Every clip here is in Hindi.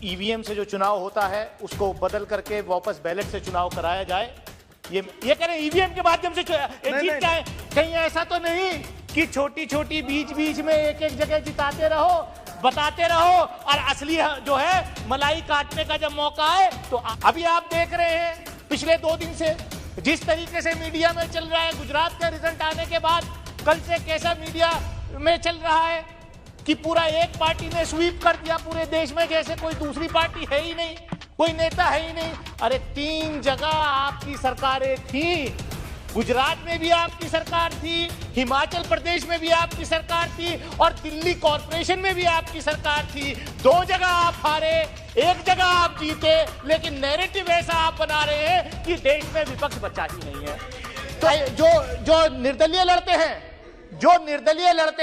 ईवीएम से जो चुनाव होता है उसको बदल करके वापस बैलेट से चुनाव कराया जाए। ये कह रहे हैं ईवीएम के माध्यम से जीत जाए। कहीं ऐसा तो नहीं कि छोटी छोटी बीच बीच में एक एक जगह जिताते रहो, बताते रहो और असली जो है मलाई काटने का जब मौका आए तो अभी आप देख रहे हैं पिछले 2 दिन से जिस तरीके से मीडिया में चल रहा है, गुजरात का रिजल्ट आने के बाद कल से कैसा मीडिया में चल रहा है कि पूरा एक पार्टी ने स्वीप कर दिया पूरे देश में, जैसे कोई दूसरी पार्टी है ही नहीं, कोई नेता है ही नहीं। अरे 3 जगह आपकी सरकारें थी, गुजरात में भी आपकी सरकार थी, हिमाचल प्रदेश में भी आपकी सरकार थी और दिल्ली कॉर्पोरेशन में भी आपकी सरकार थी। 2 जगह आप हारे, 1 जगह आप जीते, लेकिन नैरेटिव ऐसा आप बना रहे हैं कि देश में विपक्ष बचा ही नहीं है। तो जो निर्दलीय लड़ते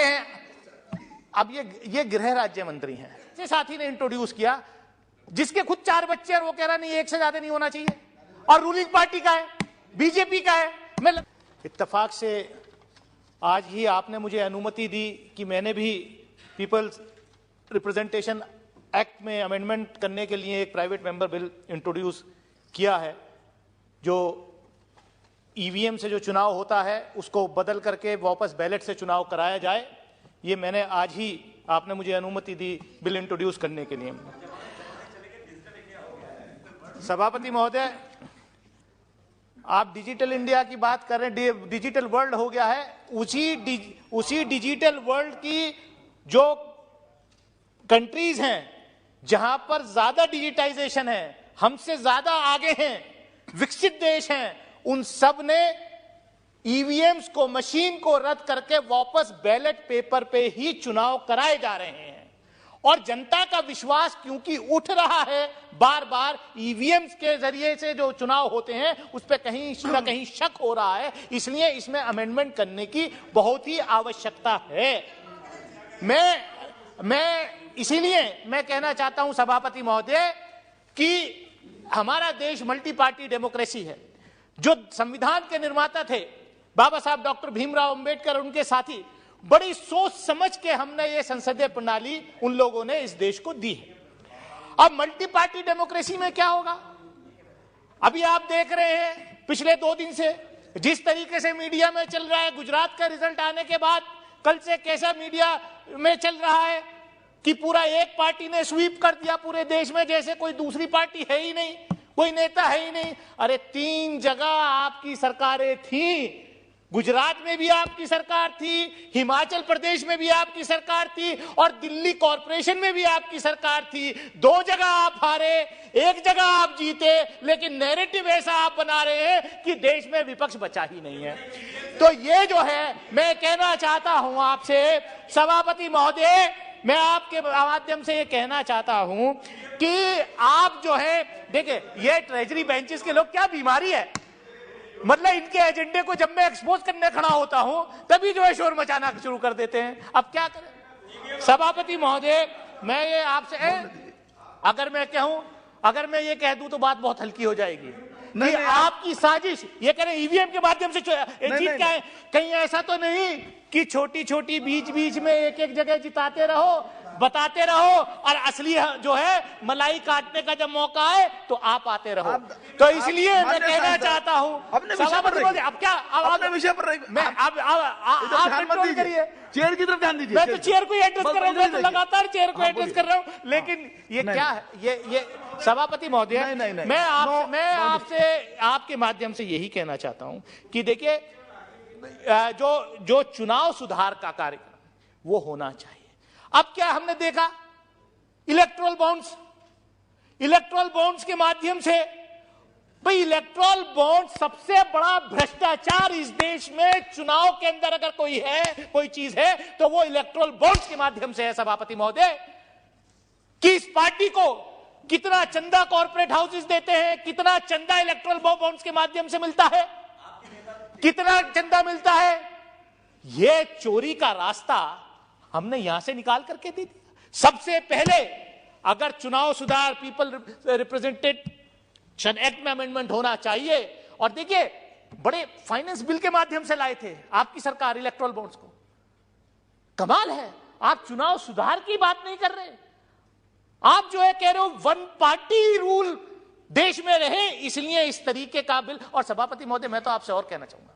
हैं, अब ये गृह राज्य मंत्री हैं, से साथी ने इंट्रोड्यूस किया जिसके खुद 4 बच्चे और वो कह रहा नहीं 1 से ज्यादा नहीं होना चाहिए और रूलिंग पार्टी का है, बीजेपी का है। इत्तेफाक से आज ही आपने मुझे अनुमति दी कि मैंने भी पीपल्स रिप्रेजेंटेशन एक्ट में अमेंडमेंट करने के लिए एक प्राइवेट मेंबर बिल इंट्रोड्यूस किया है, जो ईवीएम से जो चुनाव होता है उसको बदल करके वापस बैलेट से चुनाव कराया जाए। ये मैंने आज ही, आपने मुझे अनुमति दी बिल इंट्रोड्यूस करने के लिए। सभापति महोदय, आप डिजिटल इंडिया की बात कर रहे हैं, डिजिटल वर्ल्ड हो गया है, उसी डिजिटल वर्ल्ड की जो कंट्रीज हैं जहां पर ज्यादा डिजिटाइजेशन है, हमसे ज्यादा आगे हैं, विकसित देश हैं, उन सब ने ईवीएम्स को, मशीन को रद्द करके वापस बैलेट पेपर पे ही चुनाव कराए जा रहे हैं। और जनता का विश्वास क्योंकि उठ रहा है, बार बार ईवीएम्स के जरिए से जो चुनाव होते हैं उस पर कहीं ना कहीं शक हो रहा है, इसलिए इसमें अमेंडमेंट करने की बहुत ही आवश्यकता है। इसीलिए मैं कहना चाहता हूं सभापति महोदय कि हमारा देश मल्टी पार्टी डेमोक्रेसी है। जो संविधान के निर्माता थे बाबा साहब डॉक्टर भीमराव अंबेडकर, उनके साथी, बड़ी सोच समझ के हमने ये संसदीय प्रणाली उन लोगों ने इस देश को दी है। अब मल्टी पार्टी डेमोक्रेसी में क्या होगा? अभी आप देख रहे हैं पिछले 2 दिन से जिस तरीके से मीडिया में चल रहा है, गुजरात का रिजल्ट आने के बाद कल से कैसा मीडिया में चल रहा है कि पूरा एक पार्टी ने स्वीप कर दिया पूरे देश में, जैसे कोई दूसरी पार्टी है ही नहीं, कोई नेता है ही नहीं। अरे 3 जगह आपकी सरकारें थी, गुजरात में भी आपकी सरकार थी, हिमाचल प्रदेश में भी आपकी सरकार थी और दिल्ली कॉर्पोरेशन में भी आपकी सरकार थी। 2 जगह आप हारे, 1 जगह आप जीते, लेकिन नैरेटिव ऐसा आप बना रहे हैं कि देश में विपक्ष बचा ही नहीं है। तो ये जो है, मैं कहना चाहता हूं आपसे सभापति महोदय, मैं आपके माध्यम से ये कहना चाहता हूं कि आप जो है, देखिए ये ट्रेजरी बेंचेस के लोग, क्या बीमारी है, मतलब इनके एजेंडे को जब मैं एक्सपोज करने खड़ा होता हूं तभी जो है शोर मचाना शुरू कर देते हैं। अब क्या करें सभापति महोदय, मैं ये आपसे अगर मैं ये कह दूं तो बात बहुत हल्की हो जाएगी कि आपकी साजिश, ये कह रहे हैं ईवीएम के माध्यम से जीत जाए। कहीं ऐसा तो नहीं कि छोटी छोटी बीच बीच में एक एक जगह जिताते रहो, बताते रहो और असली जो है मलाई काटने का जब मौका आए तो आप आते रहो। तो इसलिए मैं कहना चाहता हूं, अब क्या अपने विषय पर आप कंट्रोल करिए, चेयर की तरफ ध्यान दीजिए। मैं तो चेयर को एड्रेस कर रहा हूं, मैं तो लगातार चेयर को एड्रेस कर रहा हूं, लेकिन ये क्या है, ये सभापति महोदय, मैं आपसे आपके माध्यम से यही कहना चाहता हूं कि देखिए जो चुनाव सुधार का कार्यक्रम वो होना चाहिए। अब क्या हमने देखा, इलेक्टोरल बॉन्ड्स के माध्यम से, भाई इलेक्टोरल बॉन्ड सबसे बड़ा भ्रष्टाचार इस देश में, चुनाव के अंदर अगर कोई चीज है तो वो इलेक्टोरल बॉन्ड्स के माध्यम से है सभापति महोदय। कि इस पार्टी को कितना चंदा कॉर्पोरेट हाउसेस देते हैं, कितना चंदा इलेक्टोरल बॉन्ड्स के माध्यम से मिलता है, कितना चंदा मिलता है, ये चोरी का रास्ता हमने यहां से निकाल करके दे दिया। सबसे पहले अगर चुनाव सुधार, पीपल रिप्रेजेंटेशन एक्ट में अमेंडमेंट होना चाहिए। और देखिए बड़े फाइनेंस बिल के माध्यम से लाए थे आपकी सरकार इलेक्टोरल बॉन्ड्स को, कमाल है, आप चुनाव सुधार की बात नहीं कर रहे। आप जो है कह रहे हो वन पार्टी रूल देश में रहे, इसलिए इस तरीके का बिल। और सभापति महोदय, मैं तो आपसे और कहना चाहूंगा,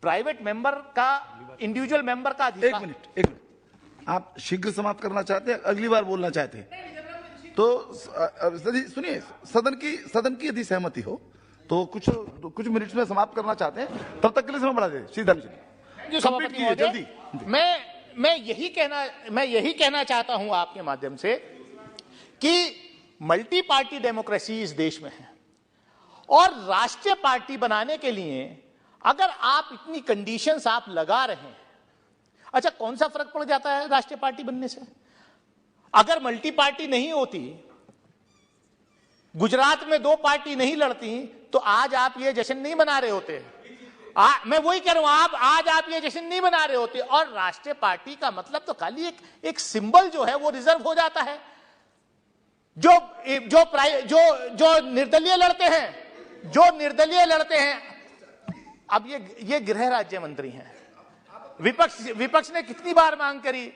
प्राइवेट मेंबर का, इंडिविजुअल मेंबर का अधिकार। एक मिनट, आप शीघ्र समाप्त करना चाहते हैं, अगली बार बोलना चाहते हैं तो सुनिए, सदन की यदि सहमति हो तो कुछ मिनट्स में समाप्त करना चाहते हैं, तब तक के लिए समय बढ़ा दे सीधा कंप्लीट कीजिए जल्दी। मैं यही कहना चाहता हूं आपके माध्यम से कि मल्टी पार्टी डेमोक्रेसी इस देश में है, और राष्ट्रीय पार्टी बनाने के लिए अगर आप इतनी कंडीशंस आप लगा रहे हैं, अच्छा कौन सा फर्क पड़ जाता है राष्ट्रीय पार्टी बनने से? अगर मल्टी पार्टी नहीं होती, गुजरात में 2 पार्टी नहीं लड़ती, तो आज आप ये जश्न नहीं मना रहे होते। मैं वही कह रहा हूं, आज आप ये जश्न नहीं मना रहे होते। और राष्ट्रीय पार्टी का मतलब तो खाली एक सिंबल जो है वो रिजर्व हो जाता है। जो निर्दलीय लड़ते हैं, अब ये गृह राज्य मंत्री हैं। विपक्ष ने कितनी बार मांग करी,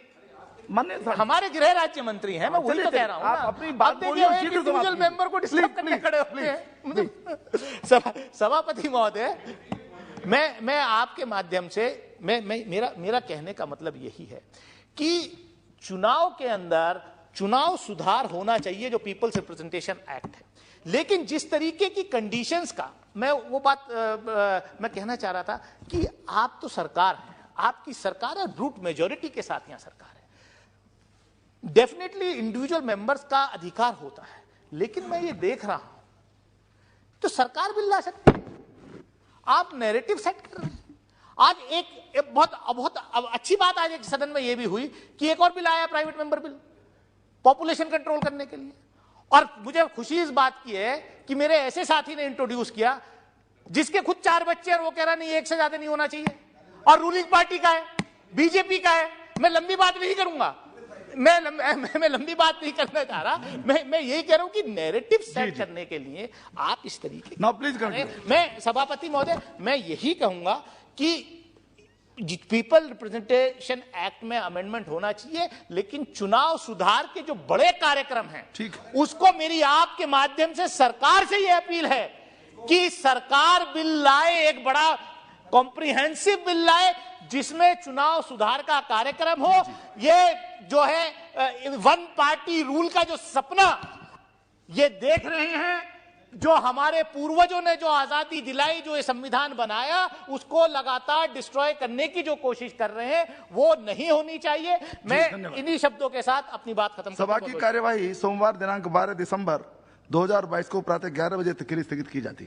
हमारे गृह राज्य मंत्री हैं। मैं वही तो कह रहा हूं, आप अपनी बात बोलिए, इंडिविजुअल मेंबर को डिस्टर्ब करने खड़े होते हैं। सभापति महोदय, मैं आपके माध्यम से मेरा कहने का मतलब यही है कि चुनाव के अंदर चुनाव सुधार होना चाहिए, जो पीपल्स रिप्रेजेंटेशन एक्ट है। लेकिन जिस तरीके की कंडीशंस का, मैं वो बात मैं कहना चाह रहा था कि आप तो सरकार हैं, आपकी सरकार है, रूट मेजॉरिटी के साथ यहां सरकार है। डेफिनेटली इंडिविजुअल मेंबर्स का अधिकार होता है, लेकिन मैं ये देख रहा हूं तो सरकार बिल ला सकती है, आप नैरेटिव सेट कर रहे हैं। आज एक बहुत अच्छी बात आज एक सदन में यह भी हुई कि एक और बिल आया, private member bill, population control करने के लिए। और मुझे खुशी इस बात की है कि मेरे ऐसे साथी ने इंट्रोड्यूस किया जिसके खुद 4 बच्चे, और वो कह रहा नहीं, 1 से ज्यादा नहीं होना चाहिए, और रूलिंग पार्टी का है, बीजेपी का है। मैं लंबी बात नहीं करूंगा, मैं लंबी बात नहीं करना चाह रहा, मैं यही कह रहा हूं कि नैरेटिव सेट करने के लिए आप इस तरीके मैं सभापति महोदय, मैं यही कहूंगा कि पीपल रिप्रेजेंटेशन एक्ट में अमेंडमेंट होना चाहिए, लेकिन चुनाव सुधार के जो बड़े कार्यक्रम हैं, उसको मेरी आपके माध्यम से सरकार से यह अपील है कि सरकार बिल लाए, एक बड़ा कॉम्प्रिहेंसिव बिल लाए, जिसमें चुनाव सुधार का कार्यक्रम हो। ये जो है वन पार्टी रूल का जो सपना ये देख रहे हैं, जो हमारे पूर्वजों ने जो आजादी दिलाई, जो ये संविधान बनाया, उसको लगातार डिस्ट्रॉय करने की जो कोशिश कर रहे हैं, वो नहीं होनी चाहिए। मैं इन्हीं शब्दों के साथ अपनी बात खत्म। सभा की कार्यवाही सोमवार दिनांक 12 दिसंबर 2022 को प्रातः 11 बजे तक के लिए स्थगित की जाती है।